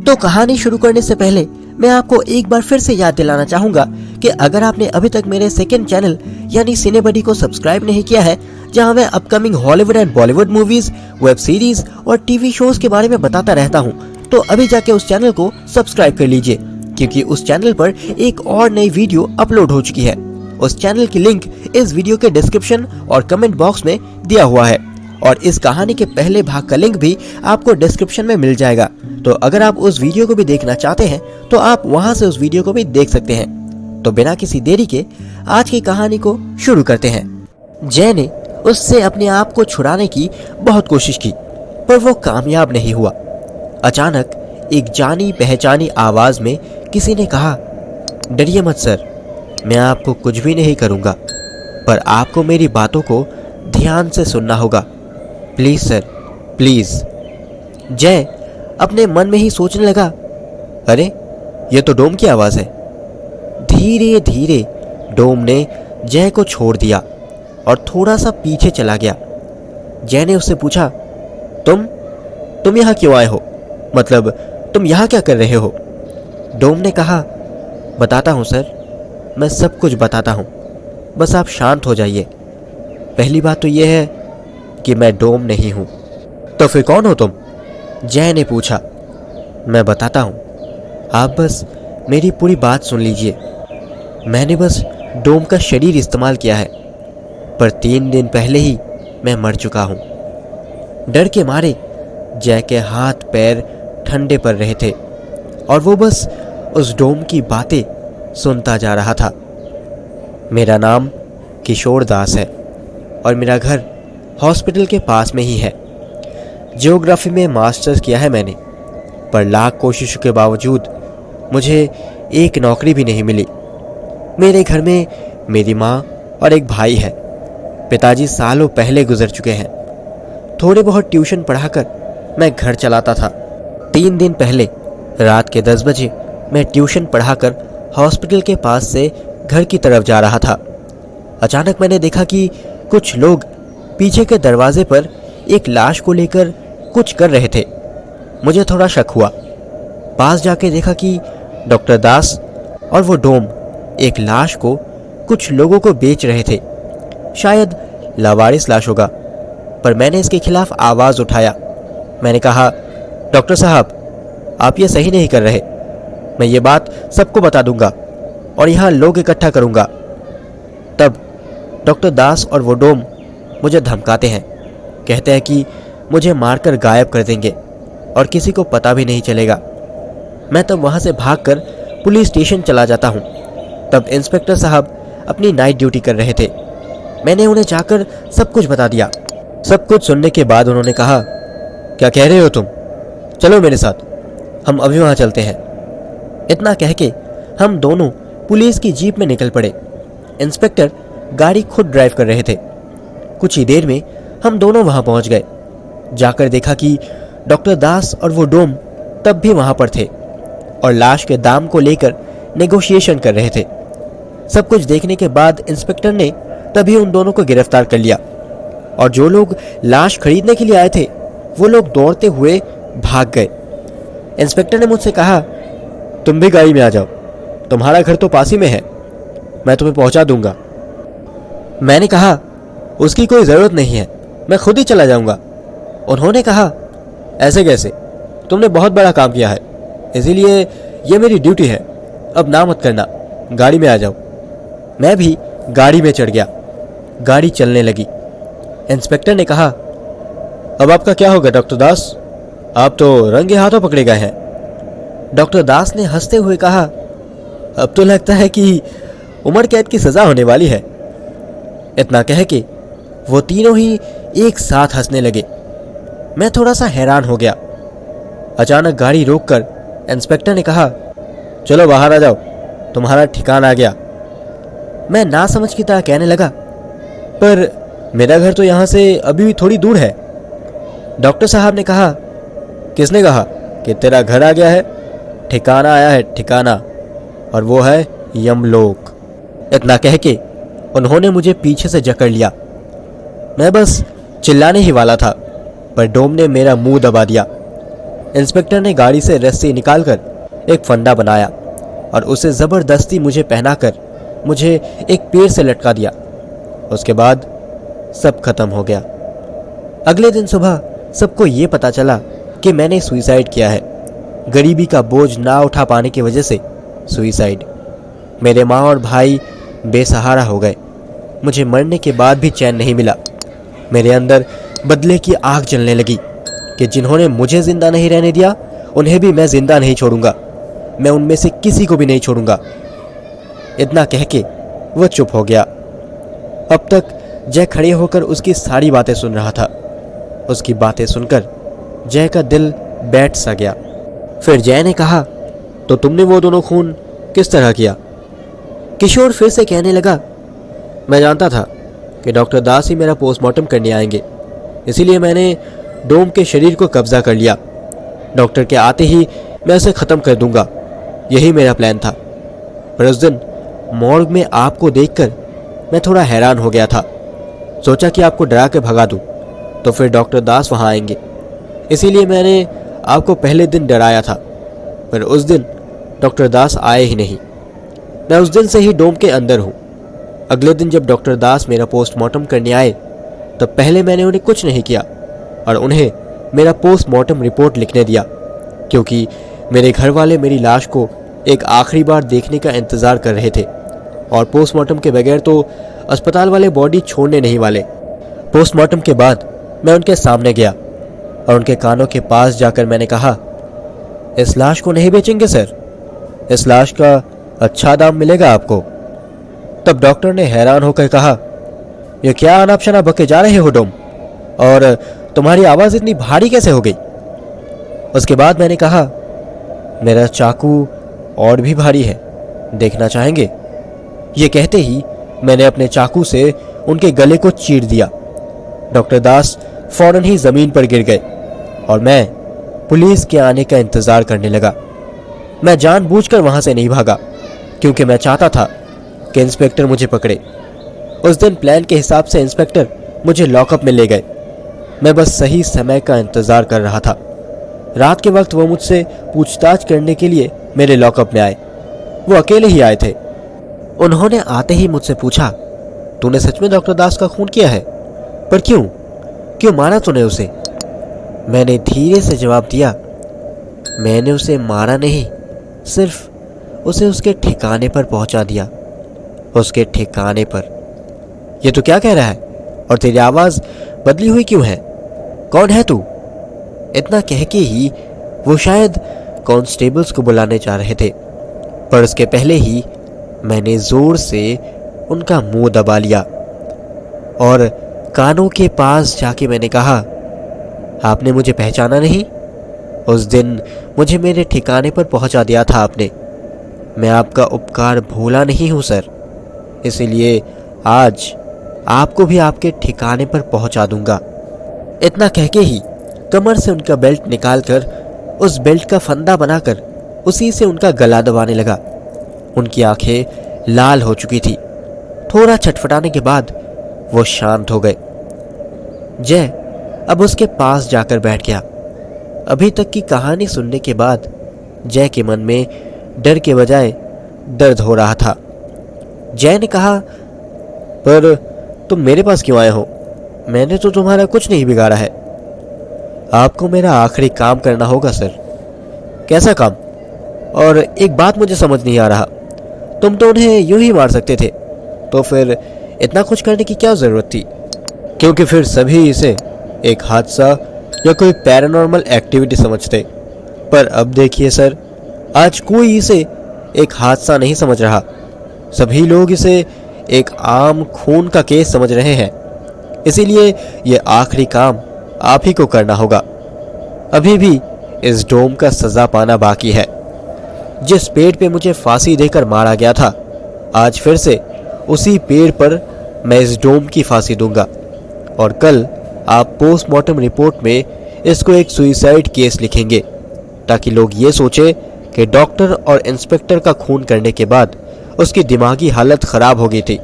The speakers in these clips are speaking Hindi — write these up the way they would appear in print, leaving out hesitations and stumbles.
तो कहानी शुरू करने से पहले मैं आपको एक बार फिर से याद दिलाना चाहूंगा कि अगर आपने अभी तक मेरे सेकंड चैनल यानी सिनेबडी को सब्सक्राइब नहीं किया है, जहां मैं upcoming Hollywood and Bollywood movies, web series और टीवी शोज के बारे में बताता रहता हूं, तो अभी जाके उस चैनल को सब्सक्राइब कर लीजिए, क्योंकि उस चैनल पर एक और नई वीडियो अपलोड हो चुकी है। उस चैनल की लिंक इस वीडियो के डिस्क्रिप्शन और कमेंट बॉक्स में दिया हुआ है, और इस कहानी के पहले भाग का लिंक भी आपको डिस्क्रिप्शन में मिल जाएगा। तो अगर आप उस वीडियो को भी देखना चाहते हैं तो आप वहां से उस वीडियो को भी देख सकते हैं। तो बिना किसी देरी के आज की कहानी को शुरू करते हैं। जय ने उससे अपने आप को छुड़ाने की बहुत कोशिश की, पर वो कामयाब नहीं हुआ। अचानक एक जानी पहचानी आवाज में किसी ने कहा, डरिए मत सर, मैं आपको कुछ भी नहीं करूंगा, पर आपको मेरी बातों को ध्यान से सुनना होगा। Please sir, please. जय अपने मन में ही सोचने लगा, अरे ये तो डोम की आवाज है। धीरे धीरे डोम ने जय को छोड़ दिया और थोड़ा सा पीछे चला गया। जय ने उससे पूछा, तुम यहाँ क्यों आए हो? मतलब तुम यहाँ क्या कर रहे हो? डोम ने कहा, बताता हूँ सर, मैं सब कुछ बताता हूँ, बस आप शांत हो जाइए। पहली बात तो यह है कि मैं डोम नहीं हूँ। तो फिर कौन हो तुम? जय ने पूछा। मैं बताता हूँ, आप बस मेरी पूरी बात सुन लीजिए। मैंने बस डोम का शरीर इस्तेमाल किया है, पर 3 दिन पहले ही मैं मर चुका हूँ। डर के मारे जय के हाथ पैर ठंडे पड़ रहे थे और वो बस उस डोम की बातें सुनता जा रहा था। मेरा नाम किशोर दास है और मेरा घर हॉस्पिटल के पास में ही है। ज्योग्राफी में मास्टर्स किया है मैंने, पर लाख कोशिशों के बावजूद मुझे एक नौकरी भी नहीं मिली। मेरे घर में मेरी माँ और एक भाई है। पिताजी सालों पहले गुजर चुके हैं। थोड़े बहुत ट्यूशन पढ़ाकर मैं घर चलाता था। 3 दिन पहले रात के 10 बजे मैं ट्यूशन पढ़ाकर हॉस्पिटल के पास से घर की तरफ जा रहा था। अचानक मैंने देखा कि कुछ लोग पीछे के दरवाजे पर एक लाश को लेकर कुछ कर रहे थे। मुझे थोड़ा शक हुआ। पास जाके देखा कि डॉक्टर दास और वो डोम एक लाश को कुछ लोगों को बेच रहे थे। शायद लावारिस लाश होगा, पर मैंने इसके खिलाफ आवाज़ उठाया। मैंने कहा, डॉक्टर साहब, आप ये सही नहीं कर रहे। मैं ये बात सबको बता दूंगा और यहाँ लोग इकट्ठा करूंगा। तब डॉक्टर दास और वो डोम मुझे धमकाते हैं। कहते हैं कि मुझे मारकर गायब कर देंगे और किसी को पता भी नहीं चलेगा। मैं तब वहाँ से भागकर पुलिस स्टेशन चला जाता हूँ। तब इंस्पेक्टर साहब अपनी नाइट ड्यूटी कर रहे थे। मैंने उन्हें जाकर सब कुछ बता दिया। सब कुछ सुनने के बाद उन्होंने कहा, क्या कह रहे हो तुम? चलो मेरे साथ, हम अभी वहाँ चलते हैं। इतना कह के हम दोनों पुलिस की जीप में निकल पड़े। इंस्पेक्टर गाड़ी खुद ड्राइव कर रहे थे। कुछ ही देर में हम दोनों वहां पहुंच गए। जाकर देखा कि डॉक्टर दास और वो डोम तब भी वहां पर थे और लाश के दाम को लेकर नेगोशिएशन कर रहे थे। सब कुछ देखने के बाद इंस्पेक्टर ने तभी उन दोनों को गिरफ्तार कर लिया और जो लोग लाश खरीदने के लिए आए थे वो लोग दौड़ते हुए भाग गए। इंस्पेक्टर ने मुझसे कहा, तुम भी गाड़ी में आ जाओ, तुम्हारा घर तो पास ही में है, मैं तुम्हें पहुंचा दूंगा। मैंने कहा, उसकी कोई ज़रूरत नहीं है, मैं खुद ही चला जाऊंगा। उन्होंने कहा, ऐसे कैसे? तुमने बहुत बड़ा काम किया है, इसीलिए ये मेरी ड्यूटी है, अब ना मत करना, गाड़ी में आ जाओ। मैं भी गाड़ी में चढ़ गया। गाड़ी चलने लगी। इंस्पेक्टर ने कहा, अब आपका क्या होगा डॉक्टर दास? आप तो रंगे हाथों पकड़े गए हैं। डॉक्टर दास ने हंसते हुए कहा, अब तो लगता है कि उम्र कैद की सज़ा होने वाली है। इतना कह के वो तीनों ही एक साथ हंसने लगे। मैं थोड़ा सा हैरान हो गया। अचानक गाड़ी रोककर इंस्पेक्टर ने कहा, चलो बाहर आ जाओ, तुम्हारा ठिकाना आ गया। मैं ना समझ की तरह कहने लगा, पर मेरा घर तो यहाँ से अभी भी थोड़ी दूर है। डॉक्टर साहब ने कहा, किसने कहा कि तेरा घर आ गया है? ठिकाना आया है, ठिकाना, और वो है यमलोक। इतना कह के उन्होंने मुझे पीछे से जकड़ लिया। मैं बस चिल्लाने ही वाला था, पर डोम ने मेरा मुंह दबा दिया। इंस्पेक्टर ने गाड़ी से रस्सी निकालकर एक फंदा बनाया और उसे जबरदस्ती मुझे पहनाकर मुझे एक पेड़ से लटका दिया। उसके बाद सब खत्म हो गया। अगले दिन सुबह सबको ये पता चला कि मैंने सुसाइड किया है। गरीबी का बोझ ना उठा पाने की वजह से सुसाइड। मेरे माँ और भाई बेसहारा हो गए। मुझे मरने के बाद भी चैन नहीं मिला। मेरे अंदर बदले की आग जलने लगी कि जिन्होंने मुझे जिंदा नहीं रहने दिया उन्हें भी मैं जिंदा नहीं छोड़ूंगा। मैं उनमें से किसी को भी नहीं छोड़ूंगा। इतना कह के वो चुप हो गया। अब तक जय खड़े होकर उसकी सारी बातें सुन रहा था। उसकी बातें सुनकर जय का दिल बैठ सा गया। फिर जय ने कहा, तो तुमने वो दोनों खून किस तरह किया? किशोर फिर से कहने लगा, मैं जानता था कि डॉक्टर दास ही मेरा पोस्टमार्टम करने आएंगे, इसीलिए मैंने डोम के शरीर को कब्जा कर लिया। डॉक्टर के आते ही मैं उसे ख़त्म कर दूंगा, यही मेरा प्लान था। पर उस दिन मॉर्ग में आपको देखकर मैं थोड़ा हैरान हो गया था। सोचा कि आपको डरा के भगा दूं, तो फिर डॉक्टर दास वहाँ आएंगे, इसीलिए मैंने आपको पहले दिन डराया था। पर उस दिन डॉक्टर दास आए ही नहीं। मैं उस दिन से ही डोम के अंदर हूँ। अगले दिन जब डॉक्टर दास मेरा पोस्टमार्टम करने आए तब पहले मैंने उन्हें कुछ नहीं किया और उन्हें मेरा पोस्टमार्टम रिपोर्ट लिखने दिया, क्योंकि मेरे घर वाले मेरी लाश को एक आखिरी बार देखने का इंतज़ार कर रहे थे और पोस्टमार्टम के बगैर तो अस्पताल वाले बॉडी छोड़ने नहीं वाले। पोस्टमार्टम के बाद मैं उनके सामने गया और उनके कानों के पास जाकर मैंने कहा, इस लाश को नहीं बेचेंगे सर? इस लाश का अच्छा दाम मिलेगा आपको? तब डॉक्टर ने हैरान होकर कहा, ये क्या अनाप शनाप बके जा रहे हो डोम, और तुम्हारी आवाज़ इतनी भारी कैसे हो गई? उसके बाद मैंने कहा, मेरा चाकू और भी भारी है, देखना चाहेंगे? ये कहते ही मैंने अपने चाकू से उनके गले को चीर दिया। डॉक्टर दास फौरन ही जमीन पर गिर गए और मैं पुलिस के आने का इंतजार करने लगा। मैं जानबूझकर वहां से नहीं भागा, क्योंकि मैं चाहता था कि इंस्पेक्टर मुझे पकड़े। उस दिन प्लान के हिसाब से इंस्पेक्टर मुझे लॉकअप में ले गए। मैं बस सही समय का इंतजार कर रहा था। रात के वक्त वो मुझसे पूछताछ करने के लिए मेरे लॉकअप में आए। वो अकेले ही आए थे। उन्होंने आते ही मुझसे पूछा, तूने सच में डॉक्टर दास का खून किया है? पर क्यों? क्यों मारा तूने उसे? मैंने धीरे से जवाब दिया, मैंने उसे मारा नहीं, सिर्फ उसे उसके ठिकाने पर पहुंचा दिया। उसके ठिकाने पर? ये तो क्या कह रहा है? और तेरी आवाज़ बदली हुई क्यों है? कौन है तू? इतना कह के ही वो शायद कांस्टेबल्स को बुलाने जा रहे थे, पर उसके पहले ही मैंने जोर से उनका मुंह दबा लिया और कानों के पास जाके मैंने कहा, आपने मुझे पहचाना नहीं? उस दिन मुझे मेरे ठिकाने पर पहुंचा दिया था आपने। मैं आपका उपकार भूला नहीं हूं सर, इसीलिए आज आपको भी आपके ठिकाने पर पहुंचा दूंगा। इतना कह के ही कमर से उनका बेल्ट निकालकर उस बेल्ट का फंदा बनाकर उसी से उनका गला दबाने लगा। उनकी आंखें लाल हो चुकी थी। थोड़ा छटफटाने के बाद वो शांत हो गए। जय अब उसके पास जाकर बैठ गया। अभी तक की कहानी सुनने के बाद जय के मन में डर के बजाय दर्द हो रहा था। जय ने कहा, पर तुम मेरे पास क्यों आए हो? मैंने तो तुम्हारा कुछ नहीं बिगाड़ा है। आपको मेरा आखिरी काम करना होगा सर। कैसा काम? और एक बात मुझे समझ नहीं आ रहा, तुम तो उन्हें यूं ही मार सकते थे, तो फिर इतना कुछ करने की क्या ज़रूरत थी? क्योंकि फिर सभी इसे एक हादसा या कोई पैरानॉर्मल एक्टिविटी समझते। पर अब देखिए सर, आज कोई इसे एक हादसा नहीं समझ रहा। सभी लोग इसे एक आम खून का केस समझ रहे हैं। इसीलिए ये आखिरी काम आप ही को करना होगा। अभी भी इस डोम का सजा पाना बाकी है। जिस पेड़ पे मुझे फांसी देकर मारा गया था, आज फिर से उसी पेड़ पर मैं इस डोम की फांसी दूंगा। और कल आप पोस्टमार्टम रिपोर्ट में इसको एक सुसाइड केस लिखेंगे, ताकि लोग ये सोचे कि डॉक्टर और इंस्पेक्टर का खून करने के बाद उसकी दिमागी हालत ख़राब हो गई थी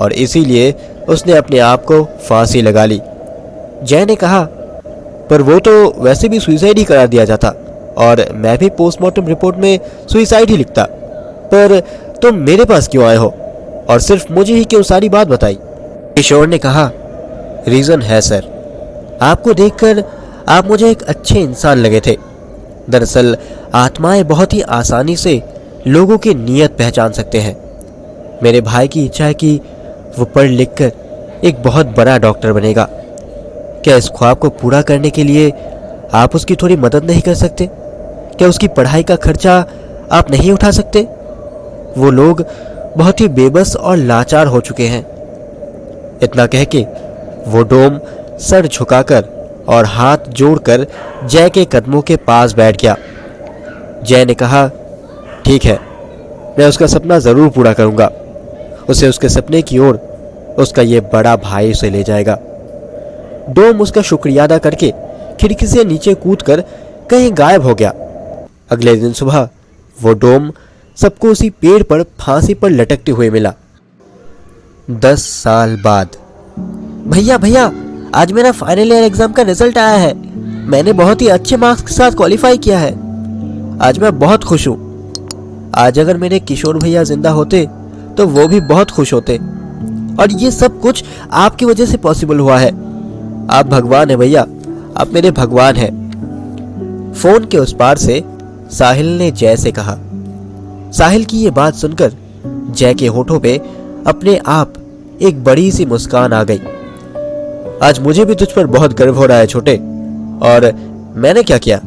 और इसीलिए उसने अपने आप को फांसी लगा ली। जय ने कहा, पर वो तो वैसे भी सुसाइड ही करा दिया जाता। और मैं भी पोस्टमार्टम रिपोर्ट में सुइसाइड ही लिखता। पर तुम मेरे पास क्यों आए हो और सिर्फ मुझे ही क्यों सारी बात बताई? किशोर ने कहा, रीजन है सर, आपको देखकर आप मुझे एक अच्छे इंसान लगे थे। दरअसल आत्माएं बहुत ही आसानी से लोगों की नीयत पहचान सकते हैं। मेरे भाई की इच्छा है कि वो पढ़ लिख कर एक बहुत बड़ा डॉक्टर बनेगा। क्या इस ख्वाब को पूरा करने के लिए आप उसकी थोड़ी मदद नहीं कर सकते? क्या उसकी पढ़ाई का खर्चा आप नहीं उठा सकते? वो लोग बहुत ही बेबस और लाचार हो चुके हैं। इतना कह के वो डोम सर झुकाकर और हाथ जोड़कर जय के कदमों के पास बैठ गया। जय ने कहा, ठीक है, मैं उसका सपना जरूर पूरा करूंगा। उसे उसके सपने की ओर उसका ये बड़ा भाई उसे ले जाएगा। डोम उसका शुक्रिया अदा करके खिड़की से नीचे कूदकर कहीं गायब हो गया। अगले दिन सुबह वो डोम सबको उसी पेड़ पर फांसी पर लटकते हुए मिला। 10 साल बाद। भैया भैया, आज मेरा फाइनल ईयर एग्जाम का रिजल्ट आया है। मैंने बहुत ही अच्छे मार्क्स के साथ क्वालिफाई किया है। आज मैं बहुत खुश हूँ। आज अगर मेरे किशोर भैया जिंदा होते तो वो भी बहुत खुश होते। और ये सब कुछ आपकी वजह से पॉसिबल हुआ है। आप भगवान है भैया, आप मेरे भगवान हैं। फोन के उस पार से साहिल ने जय से कहा। साहिल की ये बात सुनकर जय के होठों पे अपने आप एक बड़ी सी मुस्कान आ गई। आज मुझे भी तुझ पर बहुत गर्व हो रहा है छोटे। और मैंने क्या किया?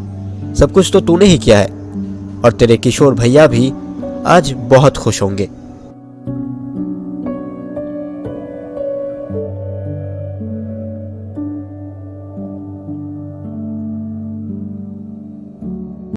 सब कुछ तो तूने ही किया है। और तेरे किशोर भैया भी आज बहुत खुश होंगे।